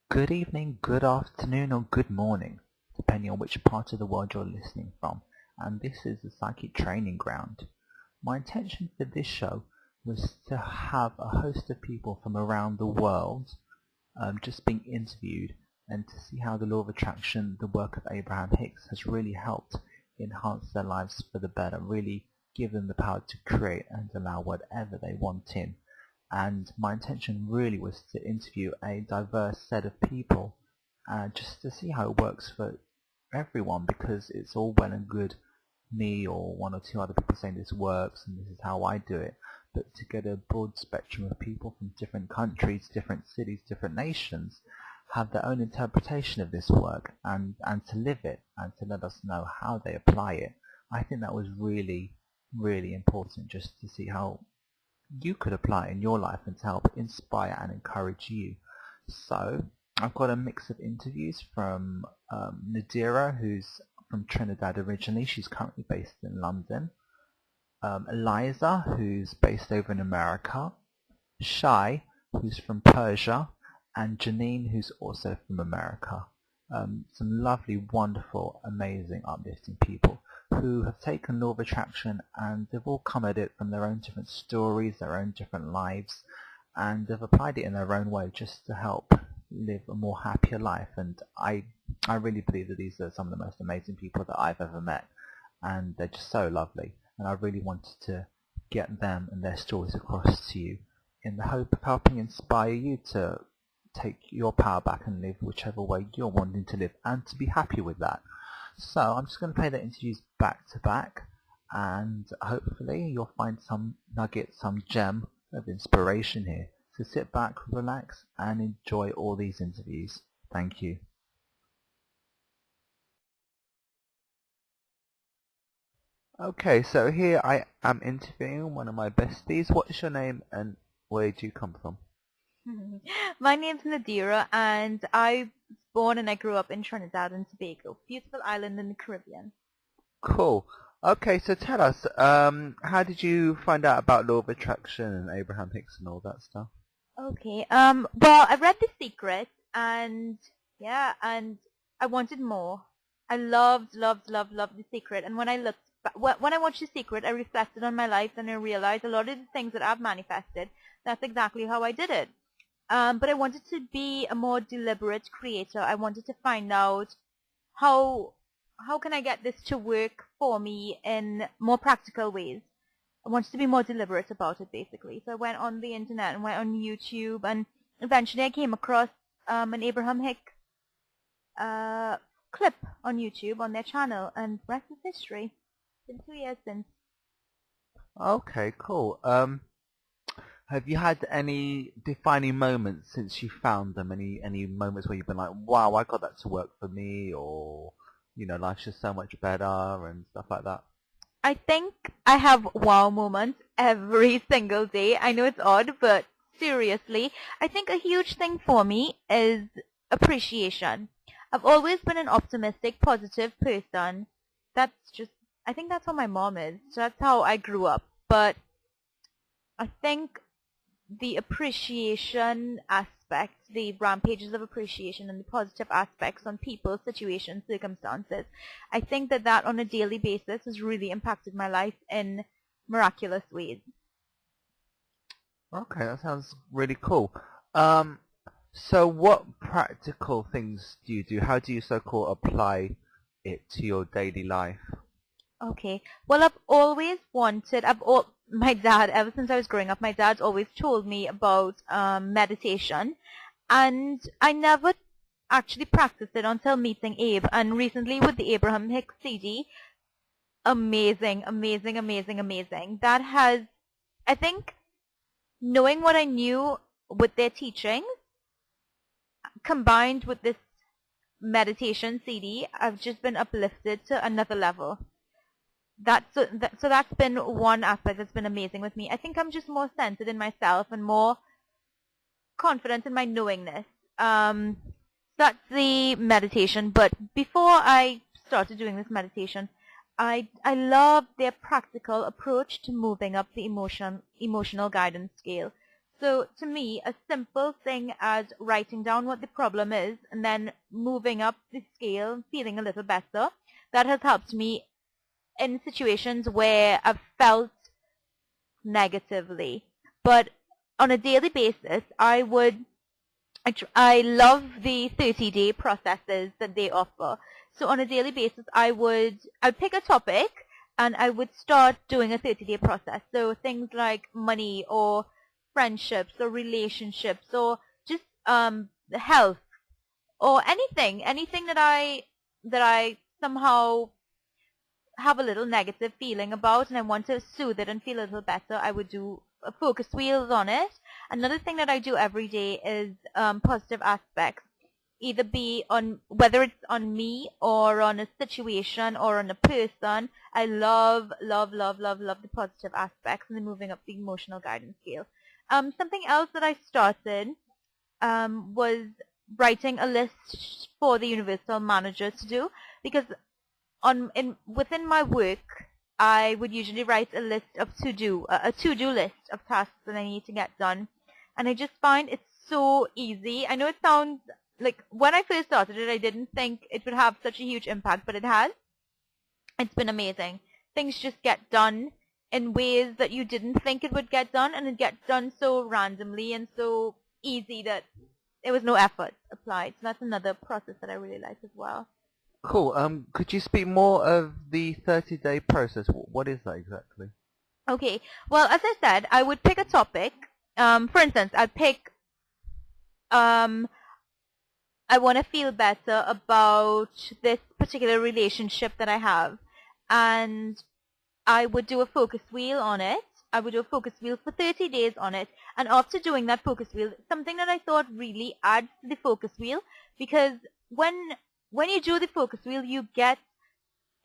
Good evening, good afternoon, or good morning, depending on which part of the world you're listening from, and this is the Psychic Training Ground. My intention for this show was to have a host of people from around the world just being interviewed and to see how the law of attraction, the work of Abraham Hicks, has really helped enhance their lives for the better, really give them the power to create and allow whatever they want in. And my intention really was to interview a diverse set of people just to see how it works for everyone, because it's all well and good me or one or two other people saying this works and this is how I do it, but to get a broad spectrum of people from different countries, different cities, different nations have their own interpretation of this work and to live it and to let us know how they apply it. I think that was really, really important, just to see how you could apply in your life and to help inspire and encourage you. So I've got a mix of interviews from Nadira, who's from Trinidad originally. She's currently based in London. Eliza, who's based over in America. Shai, who's from Persia. And Jeanine, who's also from America. Some lovely, wonderful, amazing, uplifting people who have taken law of attraction and they've all come at it from their own different stories, their own different lives, and they've applied it in their own way just to help live a more happier life. And I really believe that these are some of the most amazing people that I've ever met, and they're just so lovely, and I really wanted to get them and their stories across to you in the hope of helping inspire you to take your power back and live whichever way you're wanting to live and to be happy with that. So I'm just going to play the interviews back to back, and hopefully you'll find some nugget, some gem of inspiration here. So sit back, relax, and enjoy all these interviews. Thank you. Okay, so here I am interviewing one of my besties. What's your name and where do you come from? My name's Nadira, and I was born and I grew up in Trinidad and Tobago, beautiful island in the Caribbean. Cool. Okay, so tell us, how did you find out about law of attraction and Abraham Hicks and all that stuff? Okay, well, I read The Secret, and yeah, and I wanted more. I loved, loved, loved, loved The Secret, and when I looked, when I watched The Secret, I reflected on my life, and I realized a lot of the things that I've manifested, that's exactly how I did it. But I wanted to be a more deliberate creator. I wanted to find out how how can I get this to work for me in more practical ways. I wanted to be more deliberate about it, basically. So I went on the internet and went on YouTube, and eventually I came across an Abraham Hicks clip on YouTube on their channel, and rest is history. It's been 2 years since. Okay, cool. Have you had any defining moments since you found them? Any moments where you've been like, wow, I got that to work for me, or life's just so much better and stuff like that? I think I have wow moments every single day. I know it's odd, but seriously, I think a huge thing for me is appreciation. I've always been an optimistic, positive person. That's just, I think that's how my mom is. So that's how I grew up. But I think the appreciation aspect, the rampages of appreciation and the positive aspects on people, situations, circumstances, I think that that on a daily basis has really impacted my life in miraculous ways. Okay, that sounds really cool. Um, so what practical things do you do? How do you so-called apply it to your daily life? Okay. Well, I've always wanted, my dad, ever since I was growing up, my dad's always told me about meditation. And I never actually practiced it until meeting Abe. And recently with the Abraham Hicks CD, amazing, amazing, amazing, amazing. That has, I think, knowing what I knew with their teachings, combined with this meditation CD, I've just been uplifted to another level. So that's been one aspect that's been amazing with me. I think I'm just more centered in myself and more confident in my knowingness. That's the meditation. But before I started doing this meditation, I love their practical approach to moving up the emotional guidance scale. So to me, a simple thing as writing down what the problem is and then moving up the scale, feeling a little better, that has helped me in situations where I've felt negatively. But on a daily basis, I love the 30-day processes that they offer. So on a daily basis, I'd pick a topic and I would start doing a 30-day process. So things like money or friendships or relationships or just health or anything that I somehow have a little negative feeling about and I want to soothe it and feel a little better, I would do focus wheels on it. Another thing that I do every day is positive aspects, either be on whether it's on me or on a situation or on a person. I love the positive aspects and then moving up the emotional guidance scale. Something else that I started was writing a list for the universal manager to do, because within my work, I would usually write a list of a to-do list of tasks that I need to get done, and I just find it's so easy. I know it sounds like when I first started it, I didn't think it would have such a huge impact, but it has. It's been amazing. Things just get done in ways that you didn't think it would get done, and it gets done so randomly and so easy that there was no effort applied. So that's another process that I really like as well. Cool. Could you speak more of the 30-day process? What is that exactly? Okay. Well, as I said, I would pick a topic. For instance, I'd pick, I want to feel better about this particular relationship that I have. And I would do a focus wheel on it. I would do a focus wheel for 30 days on it. And after doing that focus wheel, something that I thought really adds to the focus wheel, because when you do the focus wheel,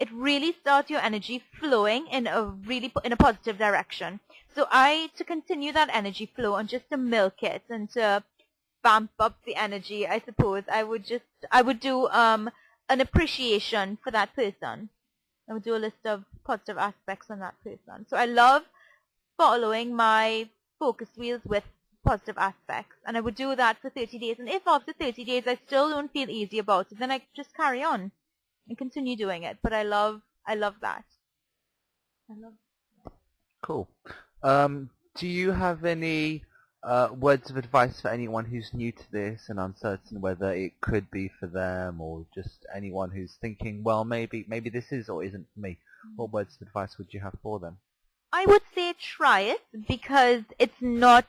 it really starts your energy flowing in a positive direction. So to continue that energy flow and just to milk it and to vamp up the energy, I suppose, I would do an appreciation for that person. I would do a list of positive aspects on that person. So I love following my focus wheels with positive aspects, and I would do that for 30 days. And if after 30 days I still don't feel easy about it, then I just carry on and continue doing it. But I love that. Cool. Do you have any words of advice for anyone who's new to this and uncertain whether it could be for them, or just anyone who's thinking, well, maybe this is or isn't for me? What words of advice would you have for them? I would say try it, because it's not,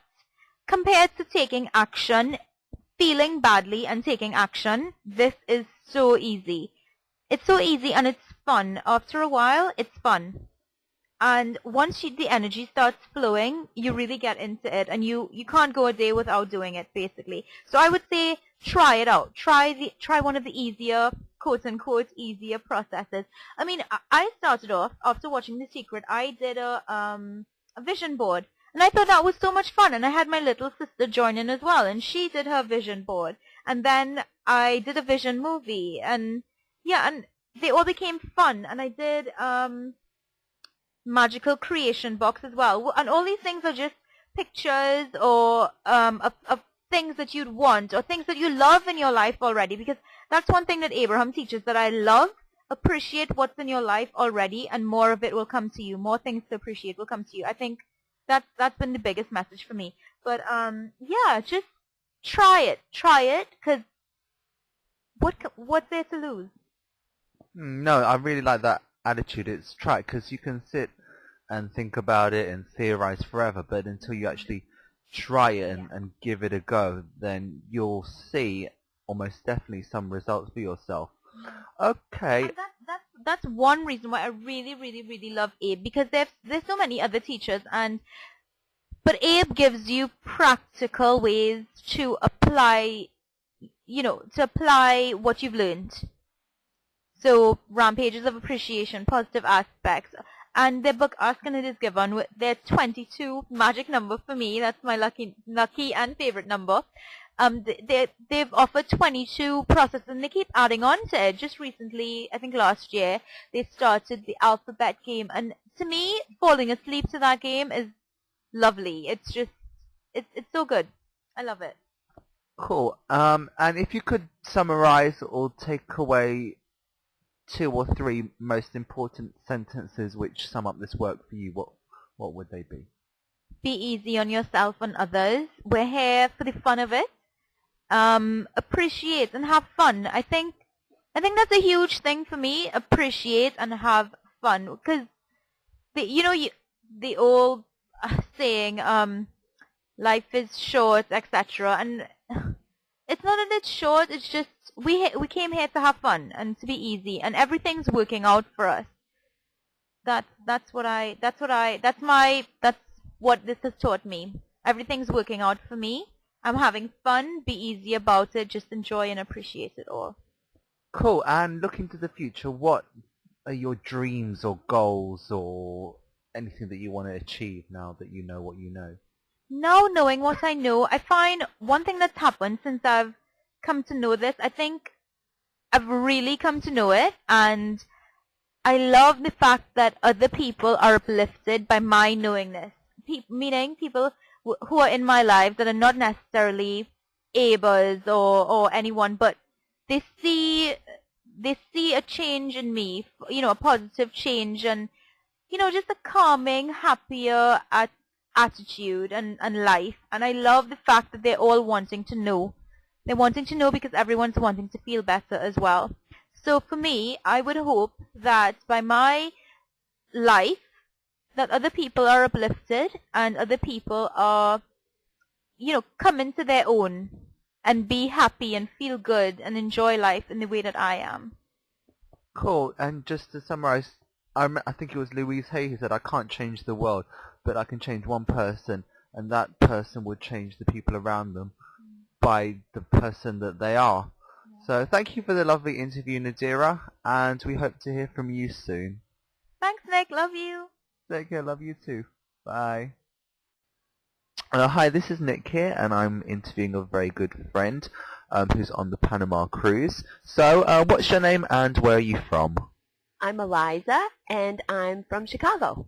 compared to taking action, feeling badly and taking action, this is so easy. It's so easy and it's fun. After a while, it's fun. And once the energy starts flowing, you really get into it, and you can't go a day without doing it, basically. So I would say try it out. Try one of the easier, quote unquote, easier processes. I mean, I started off after watching The Secret. I did a vision board, and I thought that was so much fun. And I had my little sister join in as well, and she did her vision board. And then I did a vision movie, and yeah, and they all became fun. And I did magical creation box as well, and all these things are just pictures or of things that you'd want or things that you love in your life already, because that's one thing that Abraham teaches that I love. Appreciate what's in your life already, and more of it will come to you. More things to appreciate will come to you. I think that's been the biggest message for me. But yeah, just try it, because what's there to lose? No, I really like that attitude. It's try, because you can sit and think about it and theorize forever, but until you actually try it and give it a go, then you'll see almost definitely some results for yourself. Okay. And that's one reason why I really love Abe, because there's so many other teachers, but Abe gives you practical ways to apply what you've learned. So rampages of appreciation, positive aspects, and their book Ask and It Is Given, their 22 magic number for me. That's my lucky and favorite number. They've offered 22 processes, and they keep adding on to it. Just recently, I think last year, they started the alphabet game, and to me, falling asleep to that game is lovely. It's just it's so good. I love it. Cool. And if you could summarize or take away 2 or 3 most important sentences which sum up this work for you, what would they be? Be easy on yourself and others. We're here for the fun of it. Appreciate and have fun. I think that's a huge thing for me. Appreciate and have fun, because the old saying, life is short, etc. And it's not that it's short. It's just we came here to have fun and to be easy, and everything's working out for us. That's what this has taught me. Everything's working out for me. I'm having fun. Be easy about it. Just enjoy and appreciate it all. Cool. And looking to the future, what are your dreams or goals or anything that you want to achieve now that you know what you know? Now knowing what I know, I find one thing that's happened since I've come to know this, I think I've really come to know it, and I love the fact that other people are uplifted by my knowing this. Meaning people who are in my life that are not necessarily Abers or anyone, but they see a change in me, a positive change, and just a calming, happier attitude and life. And I love the fact that they're all wanting to know. They're wanting to know because everyone's wanting to feel better as well. So for me, I would hope that by my life, that other people are uplifted and other people are, come into their own and be happy and feel good and enjoy life in the way that I am. Cool. And just to summarize, I think it was Louise Hay who said, I can't change the world, but I can change one person, and that person would change the people around them by the person that they are. Yeah. So thank you for the lovely interview, Nadira, and we hope to hear from you soon. Thanks, Nick. Love you. Take care. Love you too. Bye. Hi, this is Nick here, and I'm interviewing a very good friend who's on the Panama cruise. So what's your name and where are you from? I'm Eliza, and I'm from Chicago.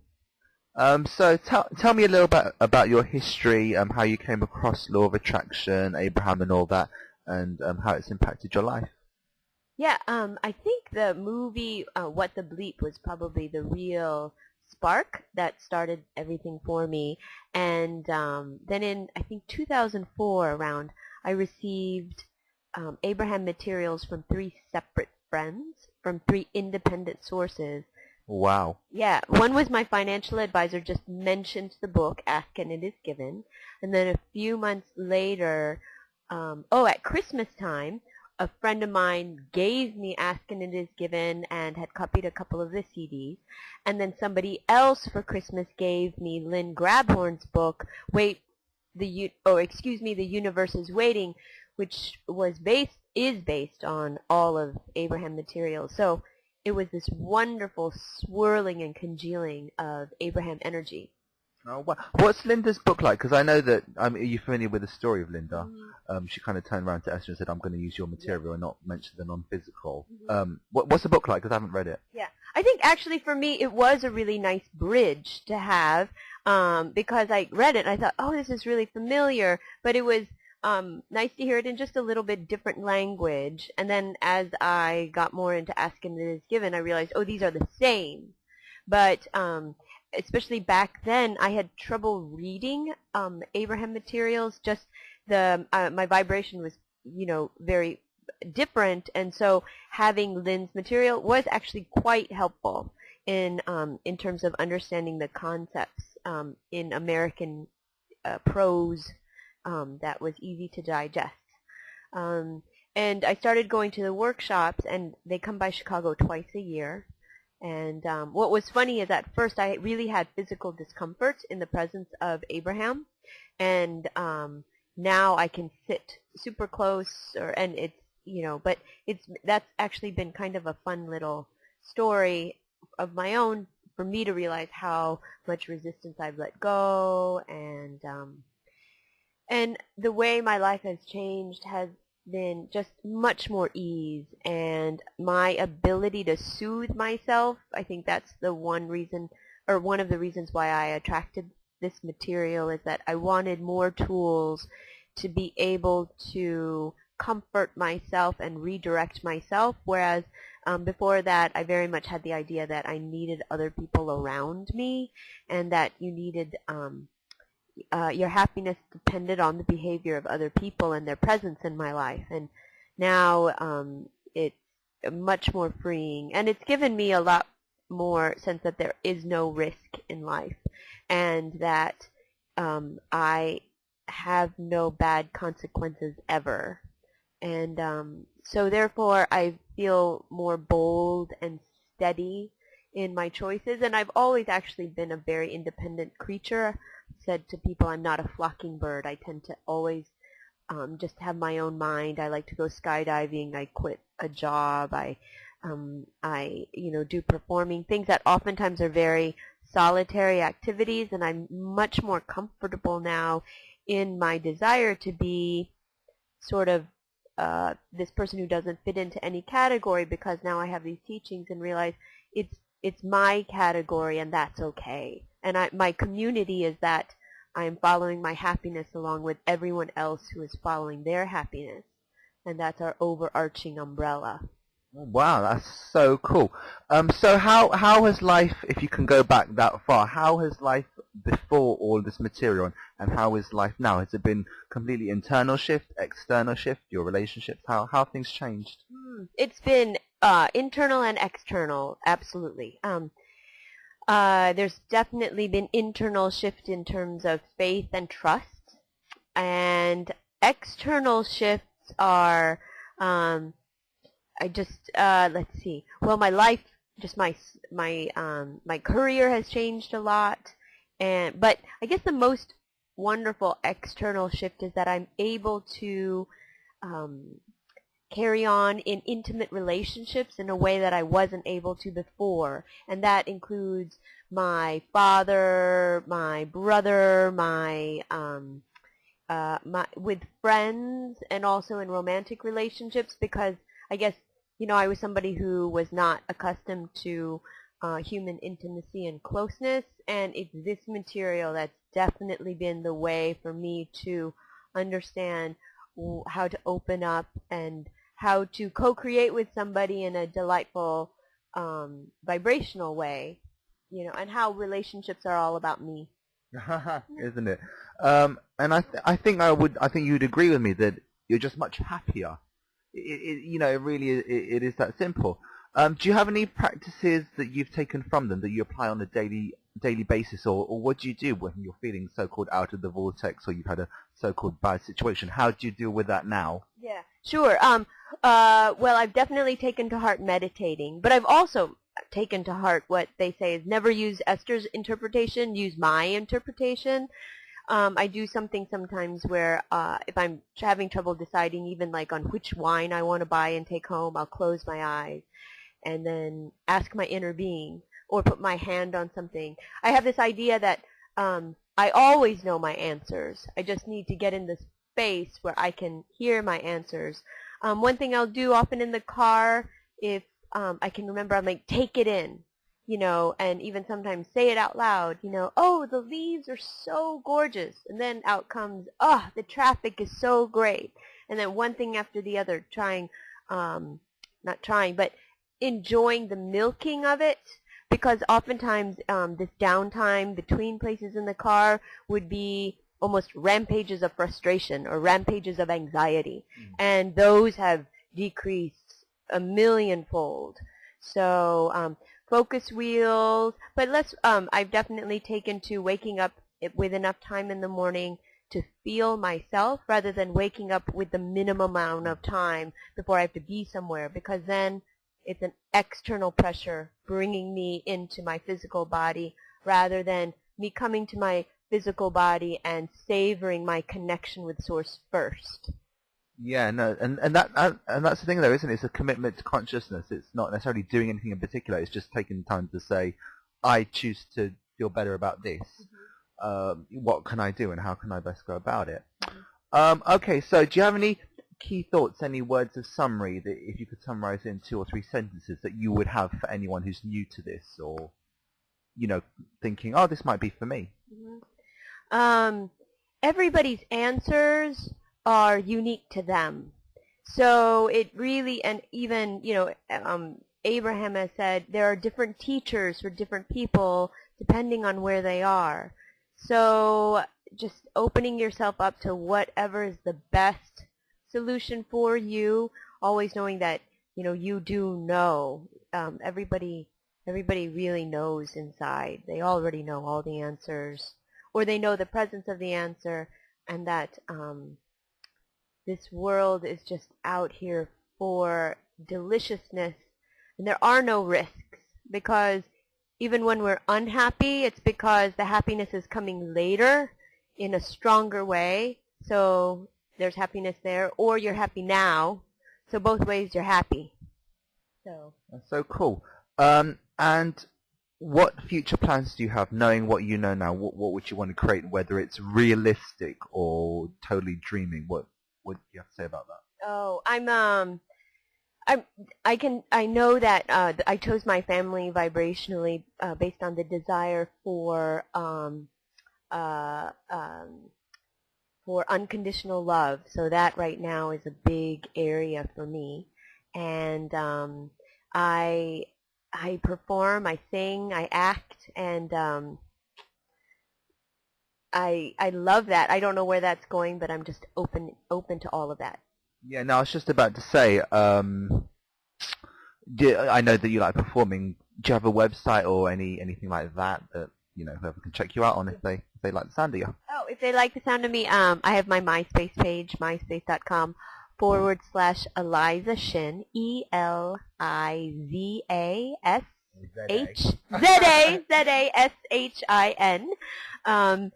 So tell me a little bit about your history, how you came across law of attraction, Abraham and all that, and how it's impacted your life. Yeah, I think the movie What the Bleep was probably the real spark that started everything for me. And then in, I think, 2004 around, I received Abraham materials from 3 separate friends, from 3 independent sources. Wow. Yeah, one was my financial advisor, just mentioned the book, Ask and It Is Given. And then a few months later, at Christmas time, a friend of mine gave me Ask and It Is Given and had copied a couple of the CDs. And then somebody else for Christmas gave me Lynn Grabhorn's book, The Universe is Waiting, which is based on all of Abraham materials. So it was this wonderful swirling and congealing of Abraham energy. Oh, wow. What's Linda's book like? Because I know that, are you familiar with the story of Linda? Mm-hmm. She kind of turned around to Esther and said, I'm going to use your material and not mention the non-physical. Mm-hmm. What's the book like? Because I haven't read it. Yeah. I think actually for me it was a really nice bridge to have because I read it and I thought, oh, this is really familiar. But it was nice to hear it in just a little bit different language. And then as I got more into Ask and It Is Given, I realized, oh, these are the same. But especially back then, I had trouble reading Abraham materials. Just my vibration was, very different, and so having Lynn's material was actually quite helpful in terms of understanding the concepts in American prose that was easy to digest. And I started going to the workshops, and they come by Chicago twice a year. And what was funny is at first I really had physical discomfort in the presence of Abraham, and now I can sit super close, and it's but that's actually been kind of a fun little story of my own for me to realize how much resistance I've let go, and the way my life has changed has been just much more ease, and my ability to soothe myself. I think that's the one reason, or one of the reasons why I attracted this material is that I wanted more tools to be able to comfort myself and redirect myself, whereas before that I very much had the idea that I needed other people around me, and that you needed your happiness depended on the behavior of other people and their presence in my life. And now it's much more freeing, and it's given me a lot more sense that there is no risk in life, and that I have no bad consequences ever. And so therefore I feel more bold and steady in my choices. And I've always actually been a very independent creature. I've said to people I'm not a flocking bird. I tend to always just have my own mind. I like to go skydiving. I quit a job. I do performing, things that oftentimes are very solitary activities, and I'm much more comfortable now in my desire to be sort of this person who doesn't fit into any category, because now I have these teachings and realize it's my category, and that's okay. And my community is that I'm following my happiness along with everyone else who is following their happiness, and that's our overarching umbrella. Wow, that's so cool. So how has life, if you can go back that far, how has life before all this material, and how is life now? Has it been completely internal shift, external shift, your relationships? How have things changed? It's been internal and external, absolutely. There's definitely been internal shift in terms of faith and trust, and external shifts are let's see. Well, my life, just my career has changed a lot, but I guess the most wonderful external shift is that I'm able to carry on in intimate relationships in a way that I wasn't able to before, and that includes my father, my brother, with friends, and also in romantic relationships, because I guess, I was somebody who was not accustomed to human intimacy and closeness, and it's this material that's definitely been the way for me to understand how to open up and how to co-create with somebody in a delightful vibrational way, and how relationships are all about me. Isn't it? And I think you'd agree with me that you're just much happier. It really it is that simple. Do you have any practices that you've taken from them that you apply on a daily basis, or what do you do when you're feeling so-called out of the vortex, or you've had a so-called bad situation? How do you deal with that now? Yeah, sure. Well, I've definitely taken to heart meditating, but I've also taken to heart what they say is never use Esther's interpretation, use my interpretation. I do something sometimes where if I'm having trouble deciding even like on which wine I want to buy and take home, I'll close my eyes and then ask my inner being, or put my hand on something. I have this idea that I always know my answers. I just need to get in the space where I can hear my answers. One thing I'll do often in the car, if I can remember, I'm like, take it in. And even sometimes say it out loud, oh, the leaves are so gorgeous. And then out comes, oh, the traffic is so great. And then one thing after the other, but enjoying the milking of it. Because oftentimes this downtime between places in the car would be almost rampages of frustration or rampages of anxiety. And those have decreased a millionfold. So focus wheels, but I've definitely taken to waking up with enough time in the morning to feel myself, rather than waking up with the minimum amount of time before I have to be somewhere, because then it's an external pressure bringing me into my physical body, rather than me coming to my physical body and savoring my connection with Source first. Yeah, no, and that's the thing, though, isn't it? It's a commitment to consciousness. It's not necessarily doing anything in particular. It's just taking time to say, I choose to feel better about this. What can I do, and how can I best go about it? Okay, so do you have any key thoughts, any words of summary that, if you could summarize in 2 or 3 sentences, that you would have for anyone who's new to this, or thinking, oh, this might be for me? Everybody's answers are unique to them. So it really, and even, Abraham has said there are different teachers for different people depending on where they are. So just opening yourself up to whatever is the best solution for you, always knowing that, you do know. Everybody really knows inside. They already know all the answers, or they know the presence of the answer, and that this world is just out here for deliciousness, and there are no risks, because even when we're unhappy, it's because the happiness is coming later in a stronger way. So there's happiness there, or you're happy now. So both ways you're happy. So That's so cool. And what future plans do you have, knowing what you know now? What would you want to create, whether it's realistic or totally dreaming? What do you have to say about that? Oh, I know that I chose my family vibrationally based on the desire for unconditional love. So that right now is a big area for me, and I perform, I sing, I act, and I love that. I don't know where that's going, but I'm just open to all of that. Yeah, no, I was just about to say, I know that you like performing. Do you have a website or anything like that whoever can check you out on if they like the sound of you? Oh, if they like the sound of me, I have my MySpace page, myspace.com/Eliza Shin, ELIZASHZASHIN.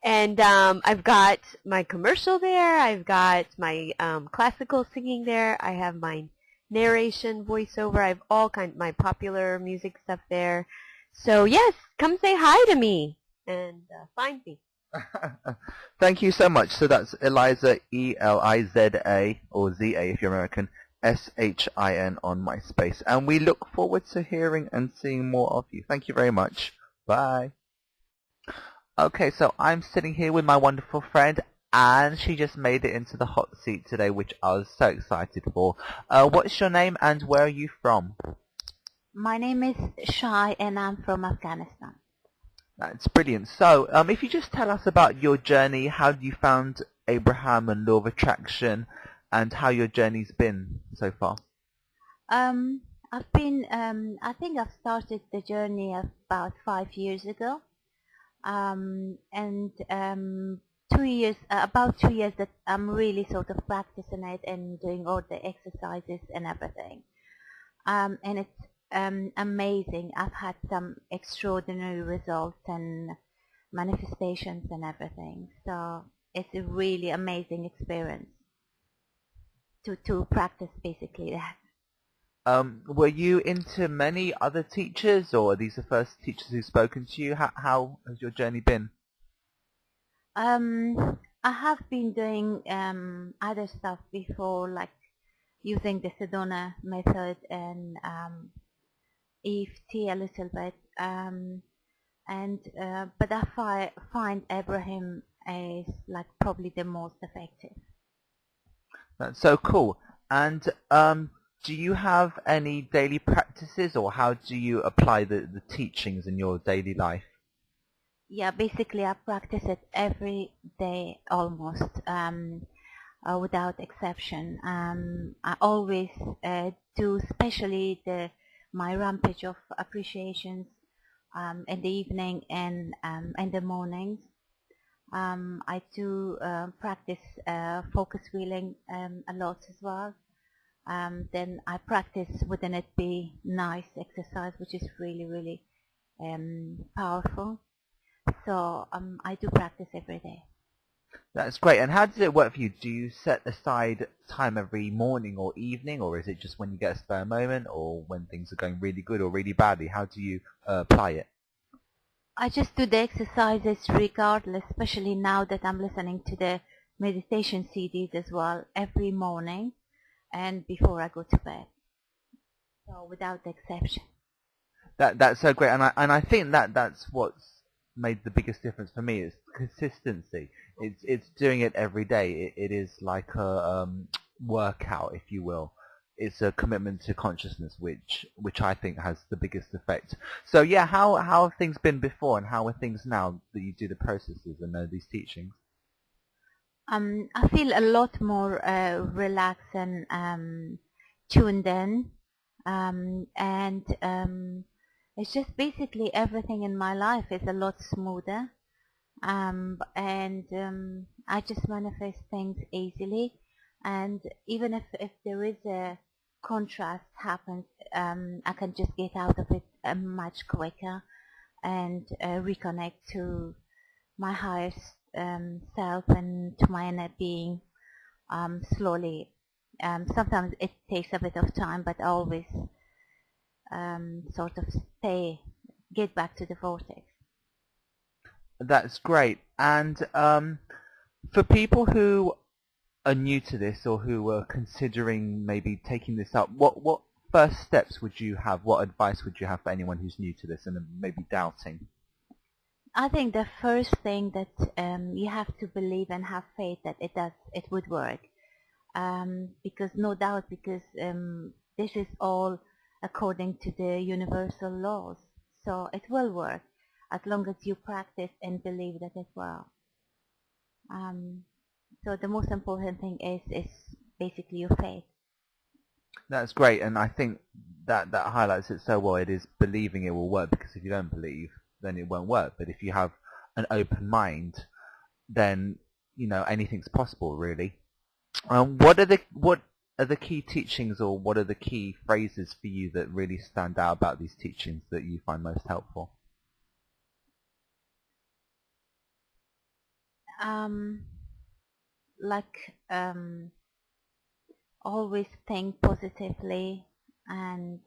And I've got my commercial there. I've got my classical singing there. I have my narration, voiceover. I have all my popular music stuff there. So yes, come say hi to me and find me. Thank you so much. So that's Eliza, ELIZA, or ZA if you're American, SHIN on MySpace. And we look forward to hearing and seeing more of you. Thank you very much. Bye. Okay, so I'm sitting here with my wonderful friend, and she just made it into the hot seat today, which I was so excited for. What's your name and where are you from? My name is Shai and I'm from Afghanistan. That's brilliant. So, if you just tell us about your journey, how you found Abraham and Law of Attraction, and how your journey's been so far. I've been, I think I've started the journey about 5 years ago. And 2 years, about 2 years that I'm really sort of practicing it and doing all the exercises and everything. And it's amazing. I've had some extraordinary results and manifestations and everything. So it's a really amazing experience to practice basically that. Were you into many other teachers, or are these the first teachers who've spoken to you? How has your journey been? I have been doing other stuff before, like using the Sedona method and EFT a little bit, but I find Abraham is like probably the most effective. That's so cool. And do you have any daily practices, or how do you apply the teachings in your daily life? Yeah, basically I practice it every day almost, without exception. I always do, especially my rampage of appreciations in the evening and in the mornings. I do practice focus wheeling a lot as well. Then I practice Wouldn't It Be Nice exercise, which is really, really powerful. So I do practice every day. That's great. And how does it work for you? Do you set aside time every morning or evening, or is it just when you get a spare moment, or when things are going really good or really badly? How do you apply it? I just do the exercises regardless, especially now that I'm listening to the meditation CDs as well every morning and before I go to bed. So without exception. That's so great, and I think that's what's made the biggest difference for me is consistency. It's doing it every day. It is like a workout, if you will. It's a commitment to consciousness, which I think has the biggest effect. So yeah, how have things been before, and how are things now that you do the processes and know these teachings? I feel a lot more relaxed and tuned in, and it's just basically everything in my life is a lot smoother, and I just manifest things easily, and even if there is a contrast happens, I can just get out of it much quicker and reconnect to my highest self and to my inner being slowly. Sometimes it takes a bit of time, but I always sort of get back to the vortex. That's great. And for people who are new to this or who are considering maybe taking this up, what first steps would you have? What advice would you have for anyone who's new to this and maybe doubting? I think the first thing that you have to believe and have faith that it would work, because no doubt, because this is all according to the universal laws, so it will work as long as you practice and believe that it will. So the most important thing is basically your faith. That's great, and I think that highlights it so well. It is believing it will work, because if you don't believe, then it won't work. But if you have an open mind, then anything's possible, really. What are the key teachings, or what are the key phrases for you that really stand out about these teachings that you find most helpful? Always think positively, and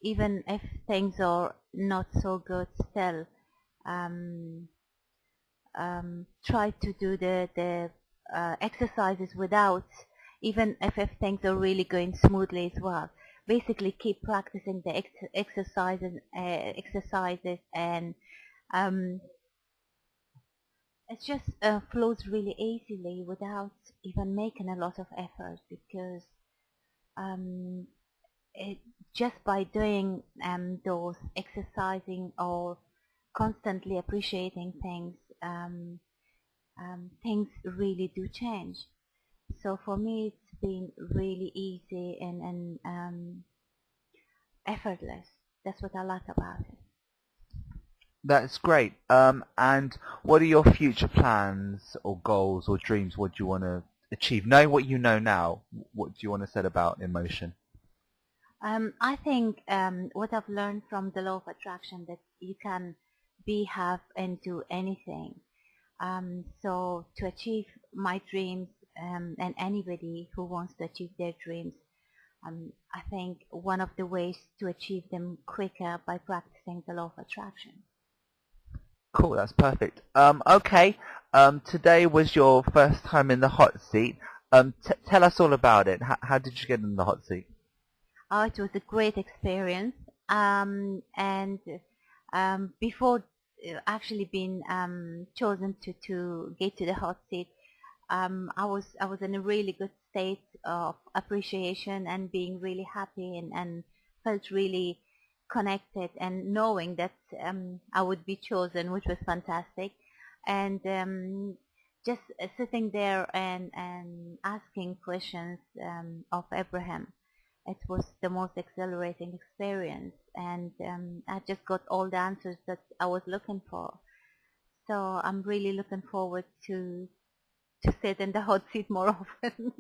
even if things are not so good, still try to do the exercises without, even if things are really going smoothly as well. Basically, keep practicing the exercises, and it just flows really easily without even making a lot of effort, because just by doing those exercising or constantly appreciating things, things really do change. So for me, it's been really easy and effortless. That's what I like about it. That's great. And what are your future plans or goals or dreams? What do you want to achieve? Knowing what you know now, what do you want to set about in motion? I think what I've learned from the law of attraction, that you can be, have, and do anything. So to achieve my dreams, and anybody who wants to achieve their dreams, I think one of the ways to achieve them quicker by practicing the law of attraction. Cool, that's perfect. Okay, today was your first time in the hot seat. Tell us all about it. How did you get in the hot seat? Oh, it was a great experience. And before actually being chosen to get to the hot seat, I was in a really good state of appreciation and being really happy, and felt really connected, and knowing that I would be chosen, which was fantastic. And just sitting there and asking questions of Abraham, it was the most exhilarating experience, and I just got all the answers that I was looking for. So I'm really looking forward to sit in the hot seat more often.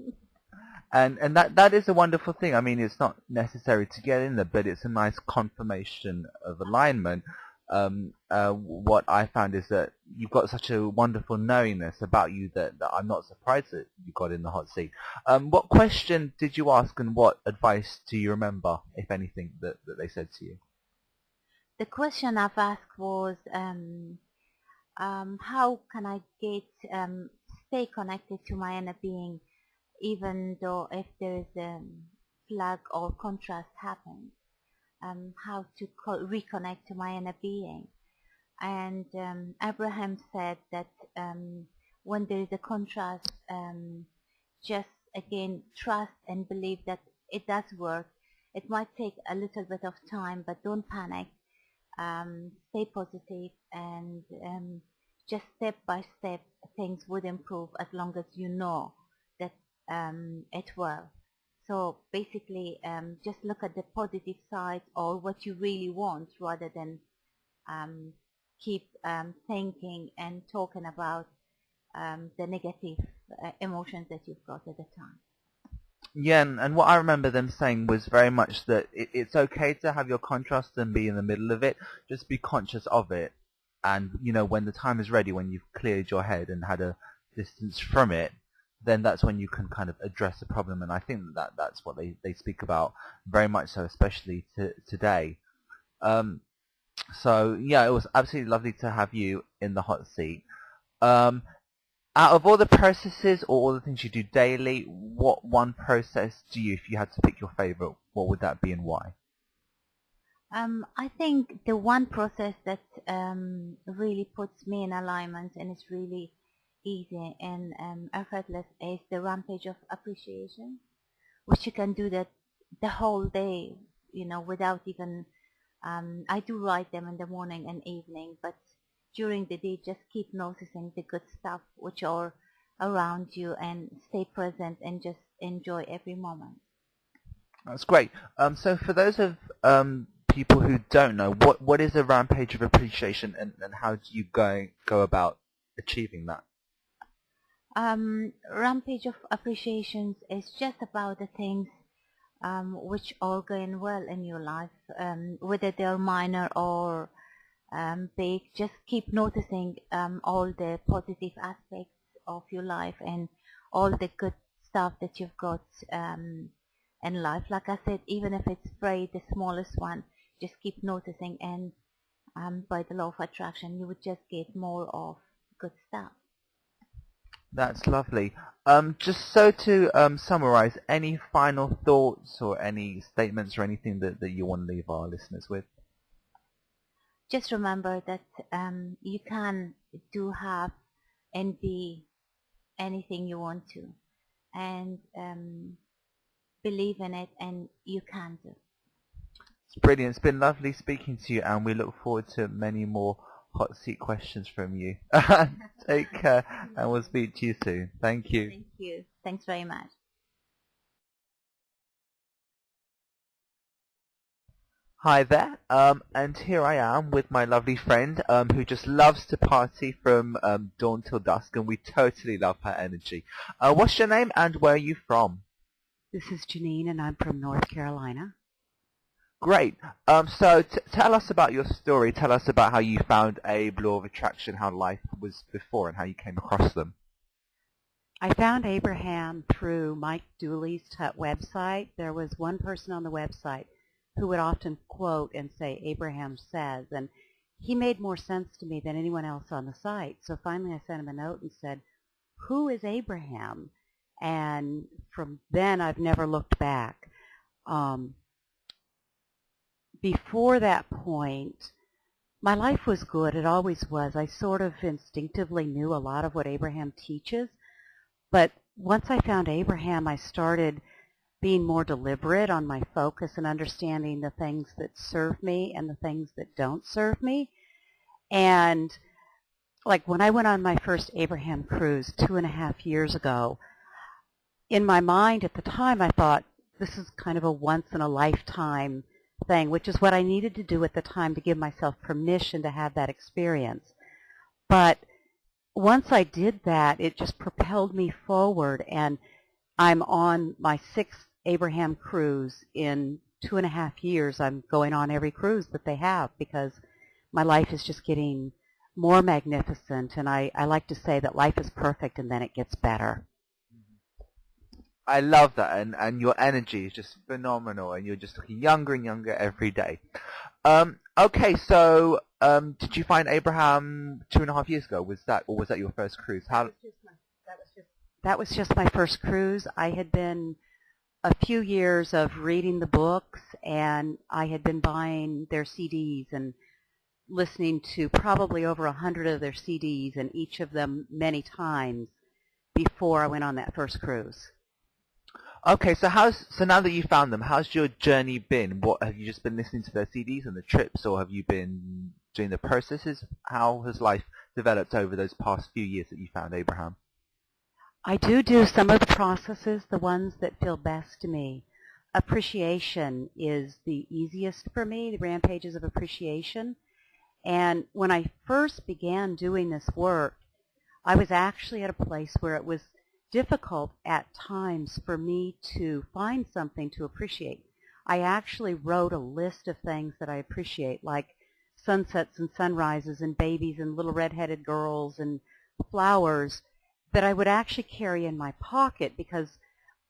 And that is a wonderful thing. I mean, it's not necessary to get in there, but it's a nice confirmation of alignment. What I found is that you've got such a wonderful knowingness about you that I'm not surprised that you got in the hot seat. What question did you ask, and what advice do you remember, if anything, that they said to you? The question I've asked was, how can I stay connected to my inner being, even though if there is a flag or contrast happens? How to reconnect to my inner being. And Abraham said that when there is a contrast, just again trust and believe that it does work. It might take a little bit of time, but don't panic. Stay positive, and just step by step things would improve as long as you know that it will. So basically just look at the positive side or what you really want rather than keep thinking and talking about the negative emotions that you've got at the time. Yeah, and what I remember them saying was very much that it's okay to have your contrast and be in the middle of it. Just be conscious of it. And, when the time is ready, when you've cleared your head and had a distance from it, then that's when you can kind of address the problem. And I think that's what they speak about very much so, especially today. So, yeah, it was absolutely lovely to have you in the hot seat. Out of all the processes or all the things you do daily, what one process do you, if you had to pick your favorite, what would that be and why? I think the one process that really puts me in alignment and is really easy and effortless is the rampage of appreciation, which you can do that the whole day, without even, I do write them in the morning and evening, but during the day just keep noticing the good stuff which are around you and stay present and just enjoy every moment. That's great. So for those of people who don't know, what is a rampage of appreciation and how do you go about achieving that? Rampage of appreciations is just about the things which are going well in your life, whether they're minor or big. Just keep noticing all the positive aspects of your life and all the good stuff that you've got in life. Like I said, even if it's the smallest one, just keep noticing, and by the law of attraction, you would just get more of good stuff. That's lovely. Just so to summarize, any final thoughts or any statements or anything that you want to leave our listeners with? Just remember that you can do, have, and be anything you want to, and believe in it, and you can do. It's brilliant. It's been lovely speaking to you, and we look forward to many more hot seat questions from you. Take care, and we'll speak to you soon. Thank you. Thank you. Thanks very much. Hi there, and here I am with my lovely friend who just loves to party from dawn till dusk, and we totally love her energy. What's your name and where are you from? This is Jeanine, and I'm from North Carolina. Great. So tell us about your story. Tell us about how you found Abe, Law of Attraction, how life was before, and how you came across them. I found Abraham through Mike Dooley's website. There was one person on the website who would often quote and say, Abraham says, and he made more sense to me than anyone else on the site. So finally I sent him a note and said, who is Abraham? And from then I've never looked back. Before that point, my life was good. It always was. I sort of instinctively knew a lot of what Abraham teaches. But once I found Abraham, I started being more deliberate on my focus and understanding the things that serve me and the things that don't serve me. And like when I went on my first Abraham cruise 2.5 years ago, in my mind at the time I thought this is kind of a once-in-a-lifetime thing, which is what I needed to do at the time to give myself permission to have that experience. But once I did that, it just propelled me forward, and I'm on my 6th Abraham cruise in 2.5 years. I'm going on every cruise that they have because my life is just getting more magnificent, and I like to say that life is perfect and then it gets better. I love that, and your energy is just phenomenal, and you're just looking younger and younger every day. Okay, so did you find Abraham 2.5 years ago? Was that your first cruise? That was just my first cruise. I had been a few years of reading the books, and I had been buying their CDs and listening to probably over 100 of their CDs, and each of them many times before I went on that first cruise. Okay, so now that you found them, how's your journey been? What have you just been listening to their CDs and the trips, or have you been doing the processes? How has life developed over those past few years that you found Abraham? I do some of the processes, the ones that feel best to me. Appreciation is the easiest for me, the rampages of appreciation. And when I first began doing this work, I was actually at a place where it was difficult at times for me to find something to appreciate. I actually wrote a list of things that I appreciate, like sunsets and sunrises and babies and little redheaded girls and flowers, that I would actually carry in my pocket, because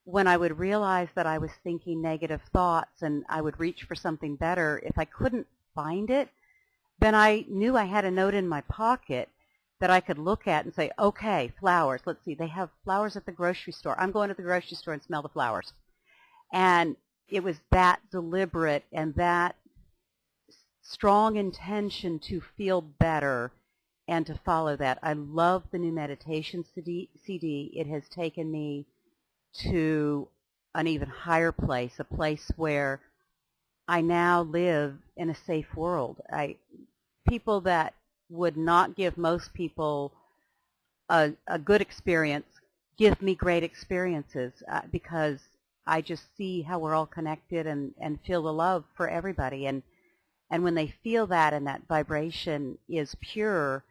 when I would realize that I was thinking negative thoughts and I would reach for something better, if I couldn't find it, then I knew I had a note in my pocket that I could look at and say, okay, flowers. Let's see, they have flowers at the grocery store. I'm going to the grocery store and smell the flowers. And it was that deliberate and that strong intention to feel better and to follow that. I love the new meditation CD. It has taken me to an even higher place, a place where I now live in a safe world. People that would not give most people a good experience give me great experiences because I just see how we're all connected and feel the love for everybody. And when they feel that and that vibration is pure,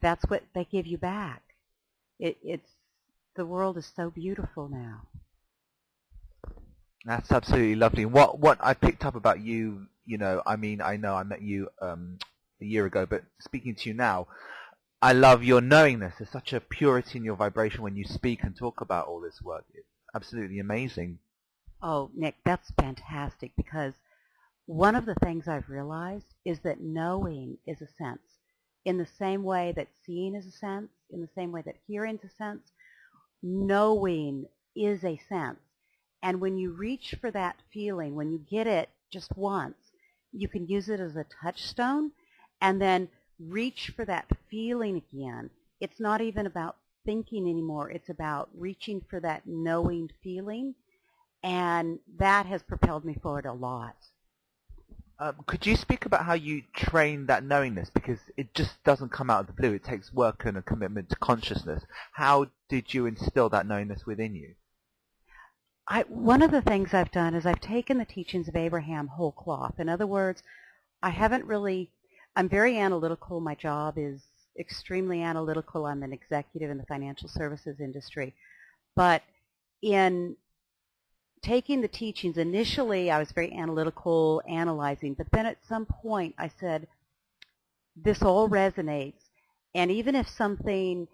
that's what they give you back. The world is so beautiful now. That's absolutely lovely. What I picked up about you, I know I met you a year ago, but speaking to you now, I love your knowingness. There's such a purity in your vibration when you speak and talk about all this work. It's absolutely amazing. Oh, Nick, that's fantastic, because one of the things I've realized is that knowing is a sense. In the same way that seeing is a sense, in the same way that hearing is a sense, knowing is a sense. And when you reach for that feeling, when you get it just once, you can use it as a touchstone and then reach for that feeling again. It's not even about thinking anymore. It's about reaching for that knowing feeling, and that has propelled me forward a lot. Could you speak about how you train that knowingness? Because it just doesn't come out of the blue. It takes work and a commitment to consciousness. How did you instill that knowingness within you? One of the things I've done is I've taken the teachings of Abraham whole cloth. In other words, I'm very analytical. My job is extremely analytical. I'm an executive in the financial services industry. But in taking the teachings, initially I was very analytical, analyzing, but then at some point I said, this all resonates, and even if something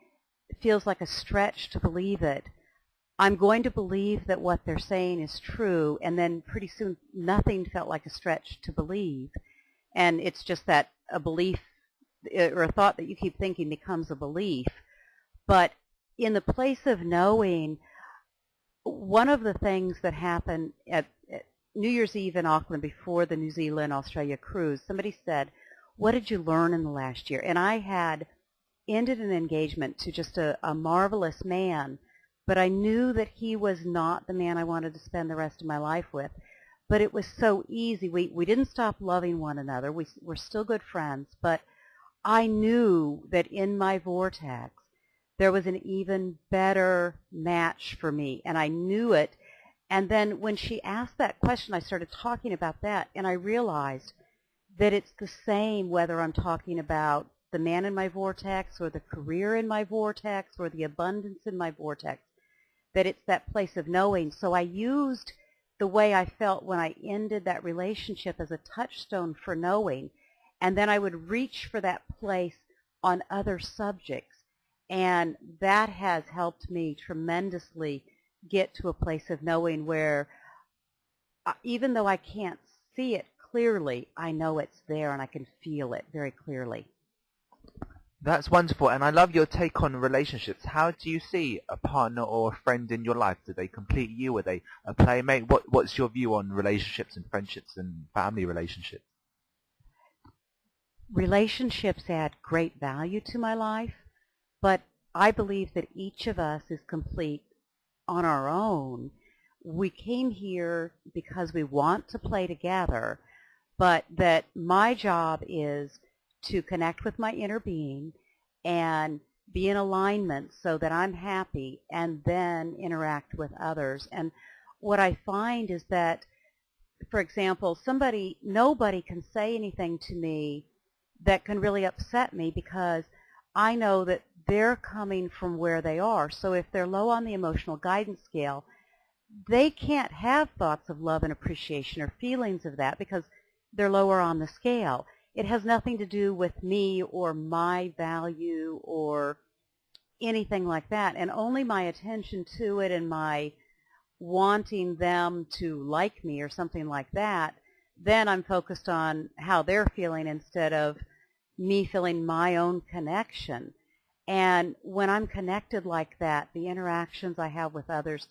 feels like a stretch to believe it, I'm going to believe that what they're saying is true, and then pretty soon nothing felt like a stretch to believe, and it's just that a belief or a thought that you keep thinking becomes a belief. But in the place of knowing, one of the things that happened at New Year's Eve in Auckland before the New Zealand-Australia cruise, somebody said, what did you learn in the last year? And I had ended an engagement to just a marvelous man, but I knew that he was not the man I wanted to spend the rest of my life with. But it was so easy. We didn't stop loving one another. We're still good friends, but I knew that in my vortex there was an even better match for me, and I knew it. And then when she asked that question, I started talking about that, and I realized that it's the same whether I'm talking about the man in my vortex or the career in my vortex or the abundance in my vortex, that it's that place of knowing. So I used the way I felt when I ended that relationship as a touchstone for knowing, and then I would reach for that place on other subjects. And that has helped me tremendously get to a place of knowing where even though I can't see it clearly, I know it's there and I can feel it very clearly. That's wonderful, and I love your take on relationships. How do you see a partner or a friend in your life? Do they complete you? Are they a playmate? What's your view on relationships and friendships and family relationships? Relationships add great value to my life, but I believe that each of us is complete on our own. We came here because we want to play together, but that my job is to connect with my inner being and be in alignment so that I'm happy and then interact with others. And what I find is that, for example, nobody can say anything to me that can really upset me because I know that they're coming from where they are. So if they're low on the emotional guidance scale, they can't have thoughts of love and appreciation or feelings of that because they're lower on the scale. It has nothing to do with me or my value or anything like that, and only my attention to it and my wanting them to like me or something like that, then I'm focused on how they're feeling instead of me feeling my own connection. And when I'm connected like that, the interactions I have with others,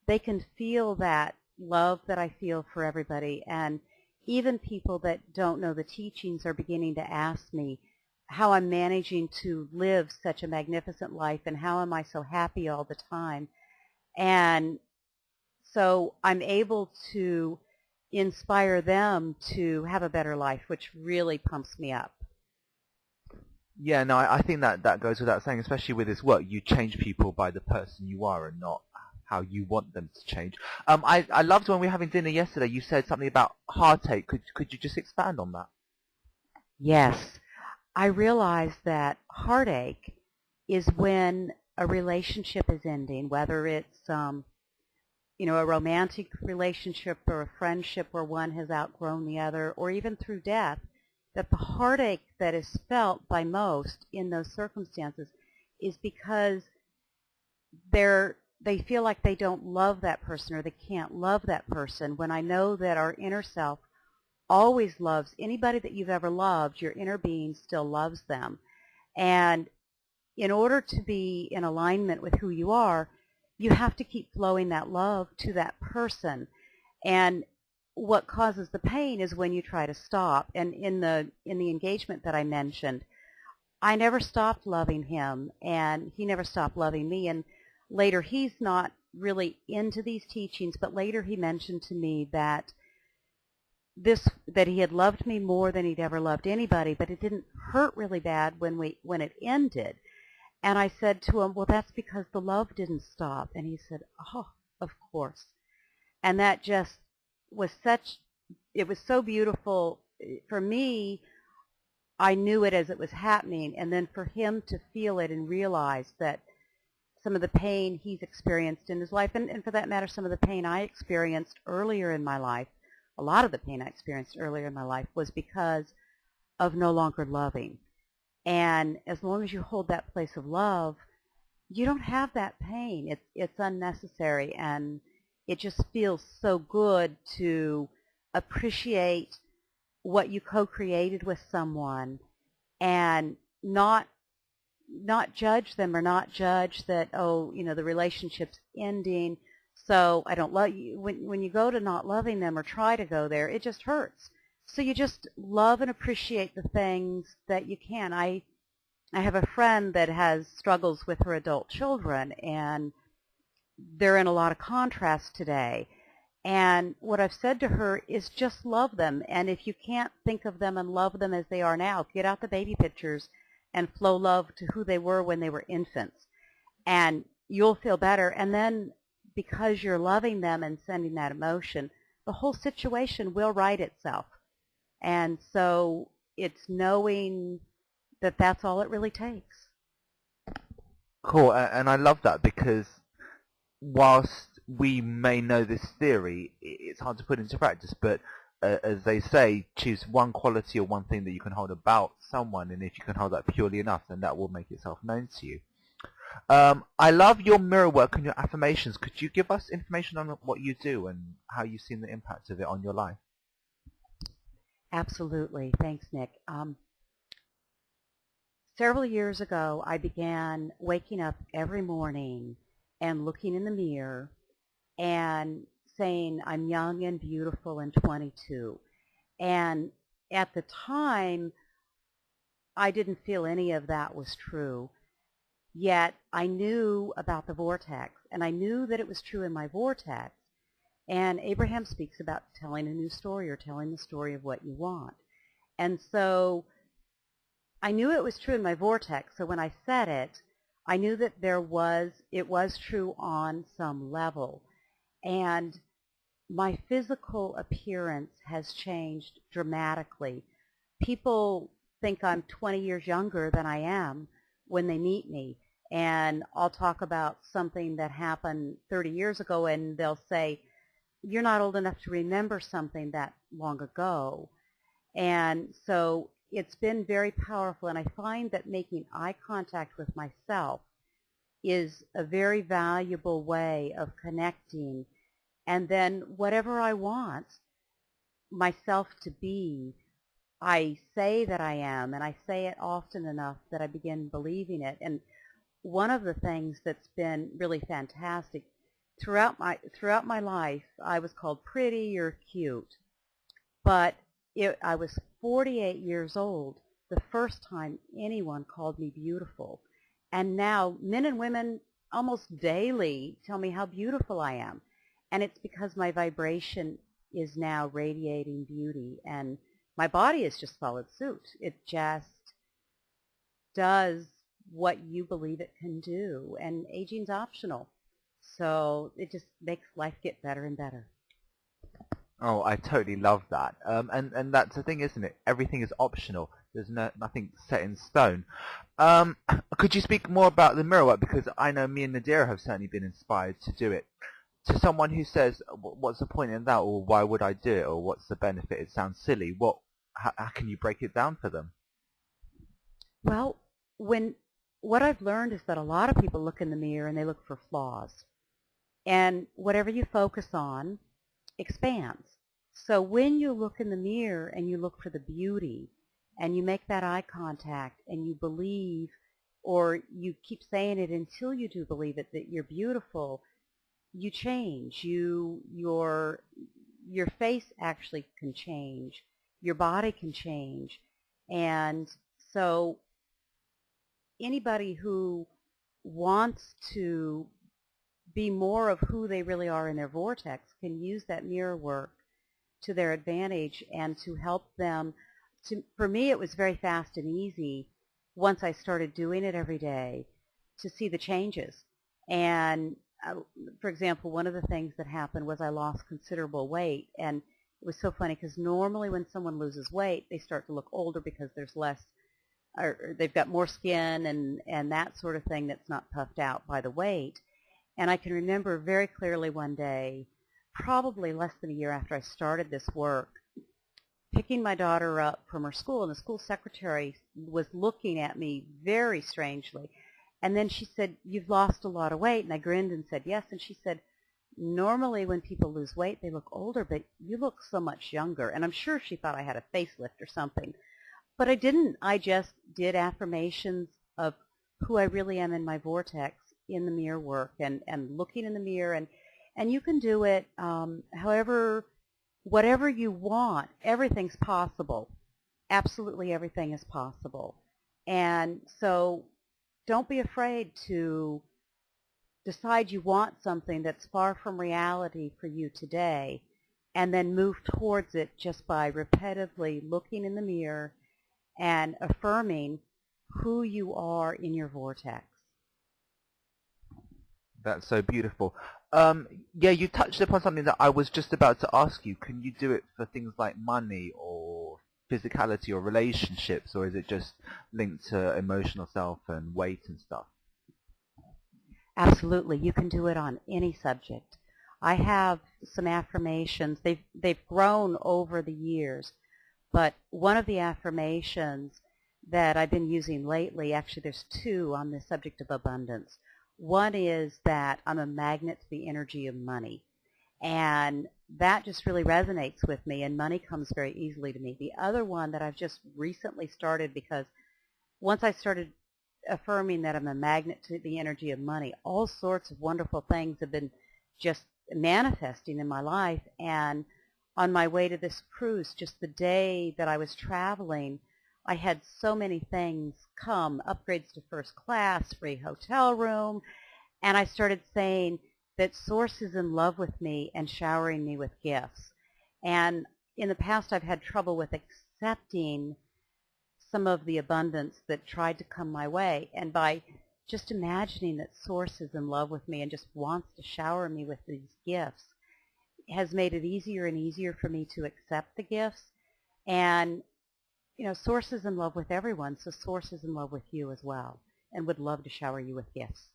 they can feel that love that I feel for everybody. And even people that don't know the teachings are beginning to ask me how I'm managing to live such a magnificent life and how am I so happy all the time. And so I'm able to inspire them to have a better life, which really pumps me up. Yeah, no, I think that goes without saying, especially with this work. You change people by the person you are and not how you want them to change. I loved when we were having dinner yesterday, you said something about heartache. Could you just expand on that? Yes. I realize that heartache is when a relationship is ending, whether it's a romantic relationship or a friendship where one has outgrown the other, or even through death, that the heartache that is felt by most in those circumstances is because they feel like they don't love that person or they can't love that person, when I know that our inner self always loves anybody that you've ever loved. Your inner being still loves them. And in order to be in alignment with who you are, you have to keep flowing that love to that person. And what causes the pain is when you try to stop. And in the engagement that I mentioned, I never stopped loving him, and he never stopped loving me. And later, he's not really into these teachings, but later he mentioned to me that he had loved me more than he'd ever loved anybody, but it didn't hurt really bad when it ended. And I said to him, well, that's because the love didn't stop. And he said, oh, of course. And that just was it was so beautiful. For me, I knew it as it was happening. And then for him to feel it and realize that some of the pain he's experienced in his life, and for that matter, some of the pain I experienced earlier in my life, a lot of the pain I experienced earlier in my life was because of no longer loving. And as long as you hold that place of love, you don't have that pain. It's unnecessary, and it just feels so good to appreciate what you co-created with someone and not judge them or not judge that, the relationship's ending, so I don't love you. When you go to not loving them or try to go there, it just hurts. So you just love and appreciate the things that you can. I have a friend that has struggles with her adult children, and they're in a lot of contrast today. And what I've said to her is just love them. And if you can't think of them and love them as they are now, get out the baby pictures and flow love to who they were when they were infants. And you'll feel better. And then because you're loving them and sending that emotion, the whole situation will right itself. And so it's knowing that that's all it really takes. Cool, and I love that, because whilst we may know this theory, it's hard to put into practice, but as they say, choose one quality or one thing that you can hold about someone, and if you can hold that purely enough, then that will make itself known to you. I love your mirror work and your affirmations. Could you give us information on what you do and how you've seen the impact of it on your life? Absolutely. Thanks, Nick. Several years ago, I began waking up every morning and looking in the mirror and saying, I'm young and beautiful and 22. And at the time, I didn't feel any of that was true. Yet I knew about the vortex, and I knew that it was true in my vortex. And Abraham speaks about telling a new story or telling the story of what you want. And so I knew it was true in my vortex, so when I said it, I knew that it was true on some level. And my physical appearance has changed dramatically. People think I'm 20 years younger than I am when they meet me. And I'll talk about something that happened 30 years ago, and they'll say, you're not old enough to remember something that long ago. And so it's been very powerful, and I find that making eye contact with myself is a very valuable way of connecting. And then whatever I want myself to be, I say that I am, and I say it often enough that I begin believing it. And one of the things that's been really fantastic, throughout my life, I was called pretty or cute. But I was 48 years old the first time anyone called me beautiful. And now men and women almost daily tell me how beautiful I am. And it's because my vibration is now radiating beauty. And my body is just solid suit. It just does what you believe it can do. And aging's optional. So it just makes life get better and better. Oh, I totally love that. And that's the thing, isn't it? Everything is optional. There's nothing set in stone. Could you speak more about the mirror work? Because I know me and Nadira have certainly been inspired to do it. To someone who says, what's the point in that? Or why would I do it? Or what's the benefit? It sounds silly. How can you break it down for them? Well, what I've learned is that a lot of people look in the mirror and they look for flaws. And whatever you focus on expands. So when you look in the mirror and you look for the beauty and you make that eye contact and you believe, or you keep saying it until you do believe it, that you're beautiful, you change. Your face actually can change. Your body can change. And so anybody who wants to be more of who they really are in their vortex can use that mirror work to their advantage and to help them. For me, it was very fast and easy once I started doing it every day to see the changes. And for example, one of the things that happened was I lost considerable weight. And it was so funny because normally when someone loses weight, they start to look older because there's less, or they've got more skin and that sort of thing that's not puffed out by the weight. And I can remember very clearly one day, probably less than a year after I started this work, picking my daughter up from her school, and the school secretary was looking at me very strangely. And then she said, "You've lost a lot of weight." And I grinned and said, "Yes." And she said, "Normally when people lose weight, they look older, but you look so much younger." And I'm sure she thought I had a facelift or something. But I didn't. I just did affirmations of who I really am in my vortex in the mirror work and looking in the mirror. And you can do it however, whatever you want. Everything's possible. Absolutely everything is possible. And so don't be afraid to decide you want something that's far from reality for you today and then move towards it just by repetitively looking in the mirror and affirming who you are in your vortex. That's so beautiful. Yeah, you touched upon something that I was just about to ask you. Can you do it for things like money or physicality or relationships, or is it just linked to emotional self and weight and stuff? Absolutely. You can do it on any subject. I have some affirmations. They've grown over the years, but one of the affirmations that I've been using lately, actually there's two on the subject of abundance. One is that I'm a magnet to the energy of money, and that just really resonates with me, and money comes very easily to me. The other one that I've just recently started, because once I started affirming that I'm a magnet to the energy of money, all sorts of wonderful things have been just manifesting in my life. And on my way to this cruise, just the day that I was traveling, I had so many things come, upgrades to first class, free hotel room, and I started saying that Source is in love with me and showering me with gifts. And in the past, I've had trouble with accepting some of the abundance that tried to come my way. And by just imagining that Source is in love with me and just wants to shower me with these gifts has made it easier and easier for me to accept the gifts. And, you know, Source is in love with everyone, so Source is in love with you as well and would love to shower you with gifts.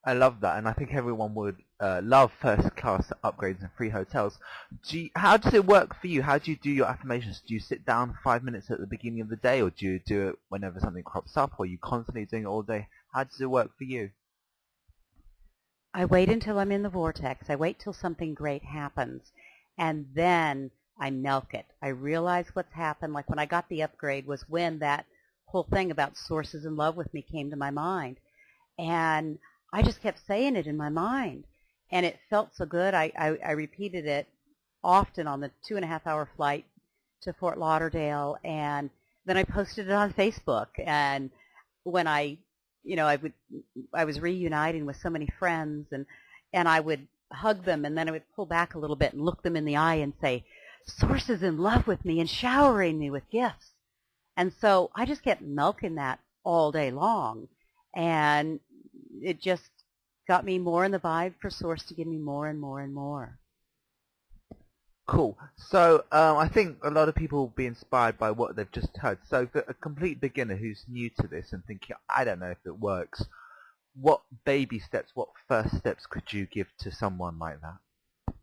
I love that, and I think everyone would love first-class upgrades and free hotels. How does it work for you? How do you do your affirmations? Do you sit down 5 minutes at the beginning of the day, or do you do it whenever something crops up, or are you constantly doing it all day? How does it work for you? I wait until I'm in the vortex. I wait till something great happens, and then I milk it. I realize what's happened. Like when I got the upgrade was when that whole thing about Source is in love with me came to my mind. And I just kept saying it in my mind, and it felt so good. I repeated it often on the 2.5-hour flight to Fort Lauderdale, and then I posted it on Facebook. And when I was reuniting with so many friends, and I would hug them, and then I would pull back a little bit and look them in the eye and say, Source is in love with me and showering me with gifts. And so I just kept milking that all day long, and it just got me more in the vibe for Source to give me more and more and more. Cool. So I think a lot of people will be inspired by what they've just heard. So for a complete beginner who's new to this and thinking, I don't know if it works, what baby steps, what first steps could you give to someone like that?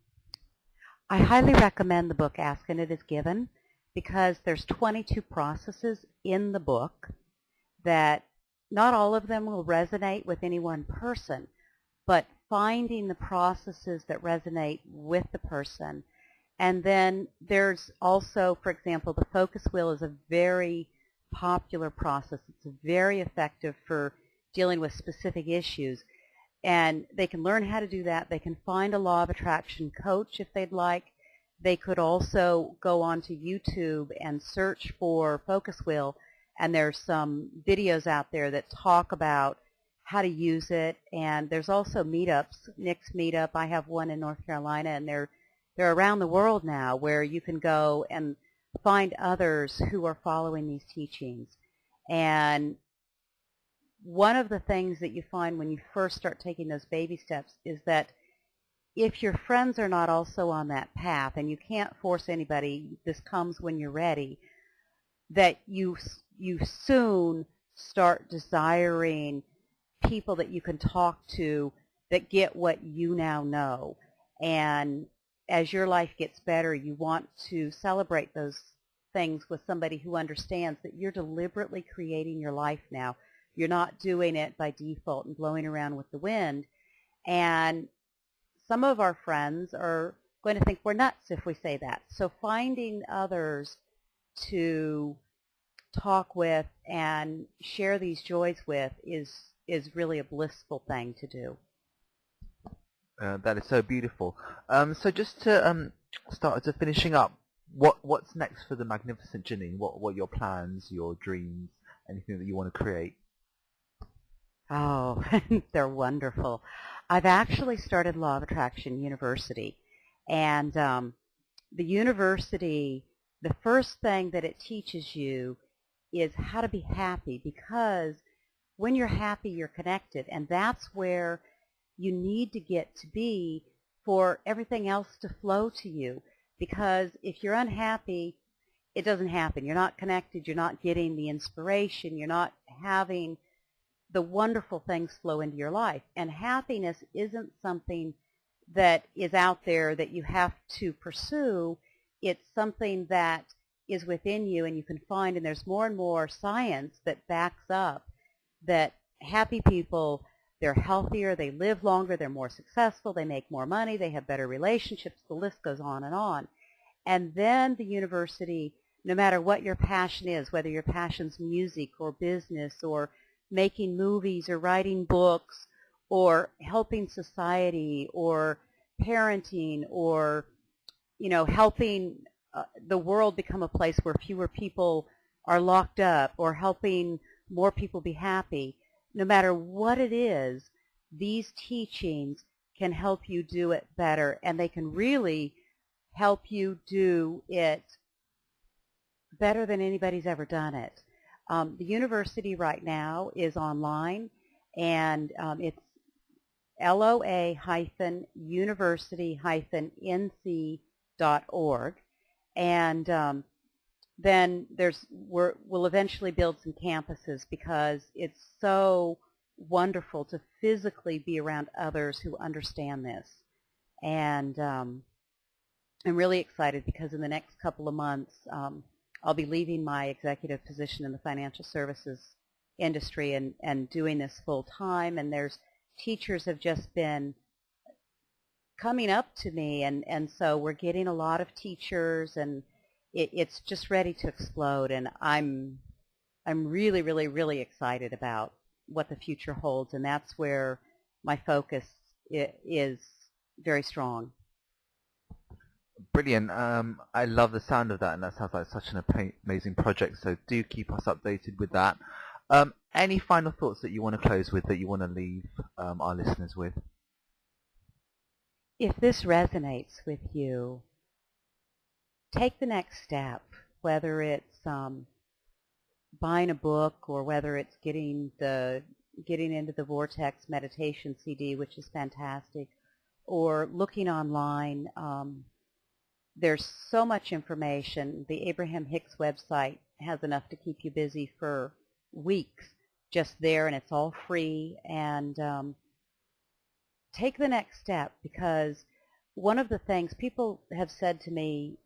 I highly recommend the book Ask and It Is Given, because there's 22 processes in the book that not all of them will resonate with any one person, but finding the processes that resonate with the person. And then there's also, for example, the focus wheel is a very popular process. It's very effective for dealing with specific issues. And they can learn how to do that. They can find a law of attraction coach if they'd like. They could also go onto YouTube and search for focus wheel, and there's some videos out there that talk about how to use it. And there's also meetups, Nick's meetup. I have one in North Carolina, and they're around the world now, where you can go and find others who are following these teachings. And one of the things that you find when you first start taking those baby steps is that if your friends are not also on that path, and you can't force anybody, this comes when you're ready, that you soon start desiring people that you can talk to that get what you now know. And as your life gets better, you want to celebrate those things with somebody who understands that you're deliberately creating your life now. You're not doing it by default and blowing around with the wind. And some of our friends are going to think we're nuts if we say that. So finding others to talk with and share these joys with is really a blissful thing to do. That is so beautiful. So just to start to finishing up, what's next for the magnificent Jeanine? What are your plans, your dreams, anything that you want to create? Oh, they're wonderful. I've actually started Law of Attraction University, and the university, the first thing that it teaches you is how to be happy, because when you're happy, you're connected, and that's where you need to get to be for everything else to flow to you. Because if you're unhappy, it doesn't happen. You're not connected. You're not getting the inspiration. You're not having the wonderful things flow into your life. And happiness isn't something that is out there that you have to pursue. It's something that is within you and you can find, and there's more and more science that backs up that happy people, they're healthier, they live longer, they're more successful, they make more money, they have better relationships, the list goes on and on. And then the university, no matter what your passion is, whether your passion's music or business or making movies or writing books or helping society or parenting or, helping the world become a place where fewer people are locked up, or helping more people be happy. No matter what it is, these teachings can help you do it better, and they can really help you do it better than anybody's ever done it. The university right now is online, and it's loa-university-nc.org, and then we'll eventually build some campuses, because it's so wonderful to physically be around others who understand this. And I'm really excited, because in the next couple of months I'll be leaving my executive position in the financial services industry and doing this full time, and teachers have just been coming up to me, and so we're getting a lot of teachers, and it's just ready to explode, and I'm really, really, really excited about what the future holds, and that's where my focus is very strong. Brilliant. I love the sound of that, and that sounds like such an amazing project, so do keep us updated with that. Any final thoughts that you want to close with, that you want to leave our listeners with? If this resonates with you, take the next step, whether it's buying a book, or whether it's getting into the Vortex meditation CD, which is fantastic, or looking online. There's so much information. The Abraham Hicks website has enough to keep you busy for weeks just there, and it's all free. And take the next step, because one of the things people have said to me,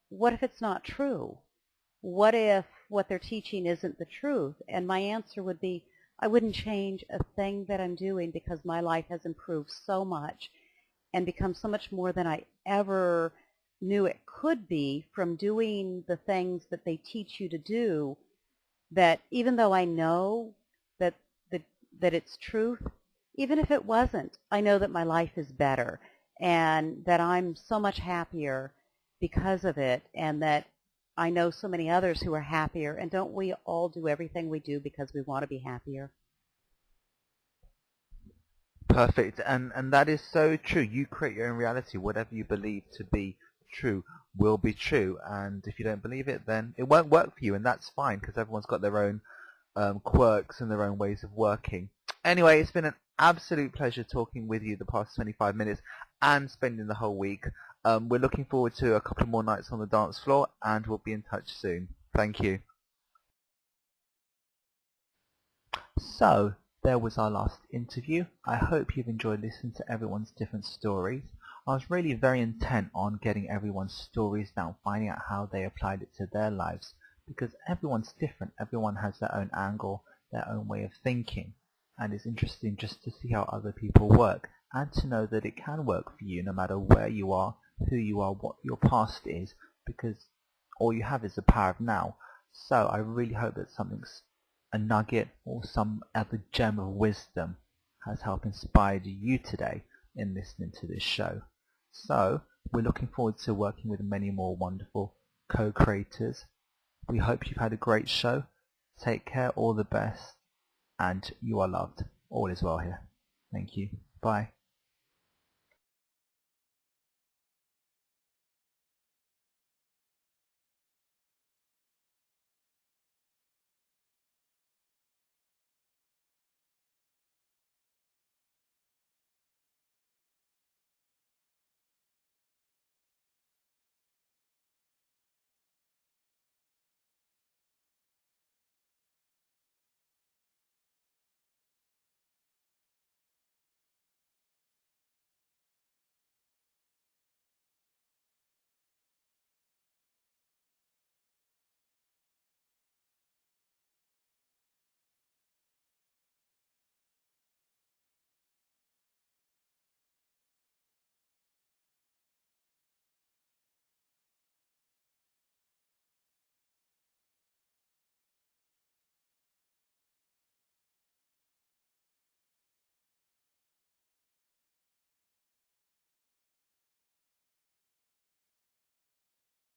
what if it's not true? What if what they're teaching isn't the truth? And my answer would be, I wouldn't change a thing that I'm doing, because my life has improved so much and become so much more than I ever knew it could be from doing the things that they teach you to do, that even though I know that it's truth, even if it wasn't, I know that my life is better, and that I'm so much happier because of it, and that I know so many others who are happier. And don't we all do everything we do because we want to be happier? Perfect. And that is so true. You create your own reality. Whatever you believe to be true will be true, and if you don't believe it, then it won't work for you, and that's fine, because everyone's got their own quirks and their own ways of working. Anyway, it's been an absolute pleasure talking with you the past 25 minutes and spending the whole week. We're looking forward to a couple more nights on the dance floor, and we'll be in touch soon. Thank you. So, there was our last interview. I hope you've enjoyed listening to everyone's different stories. I was really very intent on getting everyone's stories down, finding out how they applied it to their lives, because everyone's different. Everyone has their own angle, their own way of thinking, and it's interesting just to see how other people work, and to know that it can work for you no matter where you are, who you are, what your past is, because all you have is the power of now. So I really hope that something's a nugget or some other gem of wisdom has helped inspire you today in listening to this show. So we're looking forward to working with many more wonderful co-creators. We hope you've had a great show. Take care, all the best, and you are loved. All is well here. Thank you. Bye.